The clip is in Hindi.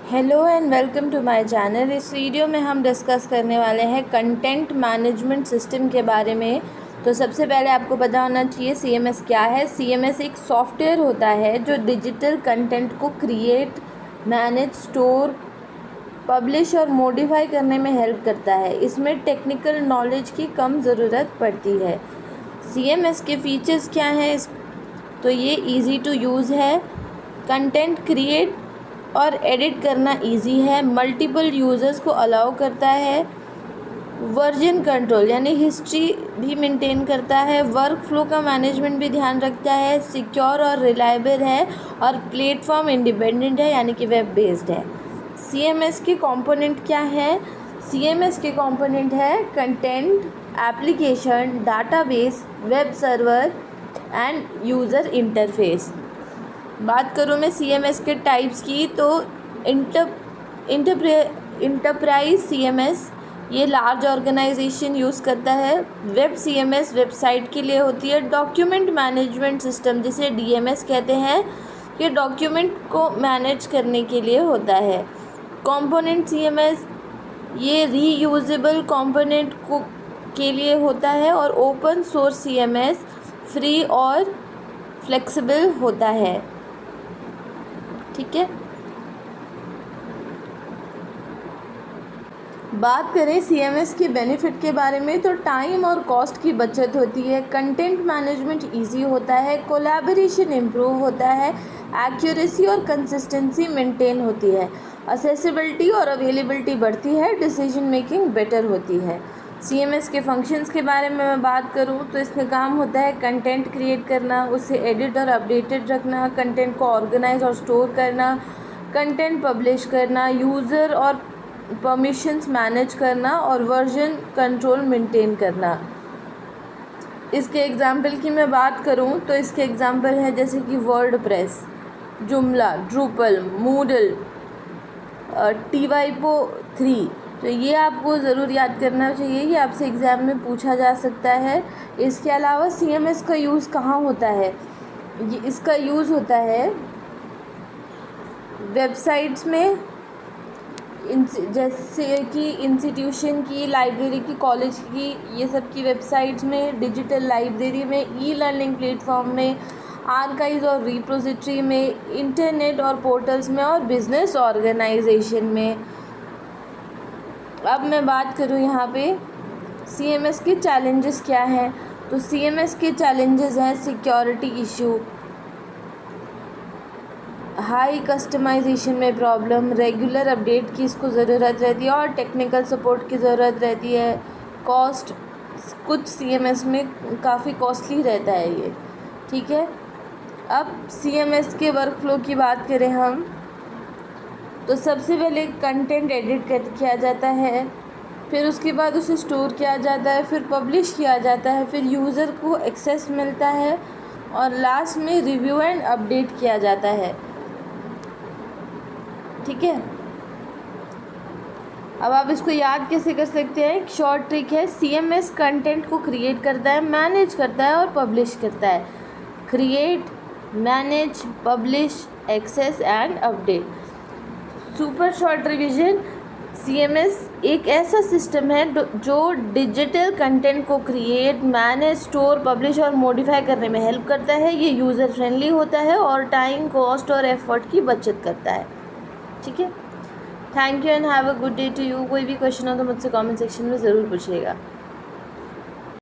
Hello and welcome to my channel. इस वीडियो में हम डिस्कस करने वाले हैं कंटेंट मैनेजमेंट सिस्टम के बारे में। तो सबसे पहले आपको पता होना चाहिए सीएमएस क्या है। सीएमएस एक सॉफ्टवेयर होता है जो डिजिटल कंटेंट को क्रिएट, मैनेज, स्टोर, पब्लिश और मॉडिफाई करने में हेल्प करता है। इसमें टेक्निकल नॉलेज की कम ज़रूरत पड़ती है। सीएमएस के फीचर्स क्या हैं? तो ये इजी टू यूज़ है, कंटेंट क्रिएट और एडिट करना इजी है, मल्टीपल यूज़र्स को अलाउ करता है, वर्जन कंट्रोल यानी हिस्ट्री भी मेंटेन करता है, वर्क फ्लो का मैनेजमेंट भी ध्यान रखता है, सिक्योर और रिलायबल है और प्लेटफॉर्म इंडिपेंडेंट है यानी कि वेब बेस्ड है। सीएमएस के कंपोनेंट क्या है? सीएमएस के कंपोनेंट है content, application, database, web server end user interface. बात करूँ मैं सीएमएस के टाइप्स की तो इंटरप्राइज सीएमएस ये लार्ज ऑर्गेनाइजेशन यूज़ करता है। वेब सीएमएस वेबसाइट के लिए होती है। डॉक्यूमेंट मैनेजमेंट सिस्टम जिसे डीएमएस कहते हैं, ये डॉक्यूमेंट को मैनेज करने के लिए होता है। कंपोनेंट सीएमएस ये रीयूजेबल कंपोनेंट को के लिए होता है और ओपन सोर्स सीएमएस फ्री और फ्लेक्सिबल होता है। ठीक है, बात करें सीएमएस के बेनिफिट के बारे में तो टाइम और कॉस्ट की बचत होती है, कंटेंट मैनेजमेंट इजी होता है, कोलैबोरेशन इम्प्रूव होता है, एक्यूरेसी और कंसिस्टेंसी मेंटेन होती है, असेसिबिलिटी और अवेलेबिलिटी बढ़ती है, डिसीजन मेकिंग बेटर होती है। सीएमएस के फंक्शंस के बारे में मैं बात करूं तो इसमें काम होता है कंटेंट क्रिएट करना, उसे एडिट और अपडेटेड रखना, कंटेंट को ऑर्गेनाइज और स्टोर करना, कंटेंट पब्लिश करना, यूज़र और परमिशंस मैनेज करना और वर्जन कंट्रोल मेंटेन करना। इसके एग्जाम्पल की मैं बात करूं तो इसके एग्जाम्पल है जैसे कि वर्डप्रेस, जुमला, ड्रूपल, मूडल, Typo3। तो ये आपको ज़रूर याद करना चाहिए, ये आपसे एग्ज़ाम में पूछा जा सकता है। इसके अलावा सीएमएस का यूज़ कहाँ होता है? इसका यूज़ होता है वेबसाइट्स में, जैसे कि इंस्टीट्यूशन की, लाइब्रेरी की, कॉलेज की, ये सब की वेबसाइट्स में, डिजिटल लाइब्रेरी में, ई लर्निंग प्लेटफॉर्म में, आर्काइव और रिपोजिटरी में, इंटरनेट और पोर्टल्स में और बिजनेस ऑर्गेनाइजेशन में। अब मैं बात करूँ यहाँ पे सीएमएस के चैलेंजेस क्या हैं। तो सीएमएस के चैलेंजेस हैं सिक्योरिटी इशू, हाई कस्टमाइजेशन में प्रॉब्लम, रेगुलर अपडेट की इसको ज़रूरत रहती है और टेक्निकल सपोर्ट की ज़रूरत रहती है। कॉस्ट, कुछ सीएमएस में काफ़ी कॉस्टली रहता है ये। ठीक है, अब सीएमएस के वर्क फ्लो की बात करें हम तो सबसे पहले कंटेंट एडिट किया जाता है, फिर उसके बाद उसे स्टोर किया जाता है, फिर पब्लिश किया जाता है, फिर यूज़र को एक्सेस मिलता है और लास्ट में रिव्यू एंड अपडेट किया जाता है। ठीक है, अब आप इसको याद कैसे कर सकते हैं? एक शॉर्ट ट्रिक है, सीएमएस कंटेंट को क्रिएट करता है, मैनेज करता है और पब्लिश करता है। Create, manage, publish, access and update. Super short revision, CMS एक ऐसा सिस्टम है जो डिजिटल कंटेंट को क्रिएट, मैनेज, स्टोर, पब्लिश और मॉडिफाई करने में हेल्प करता है। ये यूज़र फ्रेंडली होता है और टाइम, कॉस्ट और एफर्ट की बचत करता है। ठीक है, thank you and have a good day to you. कोई भी क्वेश्चन हो तो मुझसे कमेंट सेक्शन में ज़रूर पूछिएगा।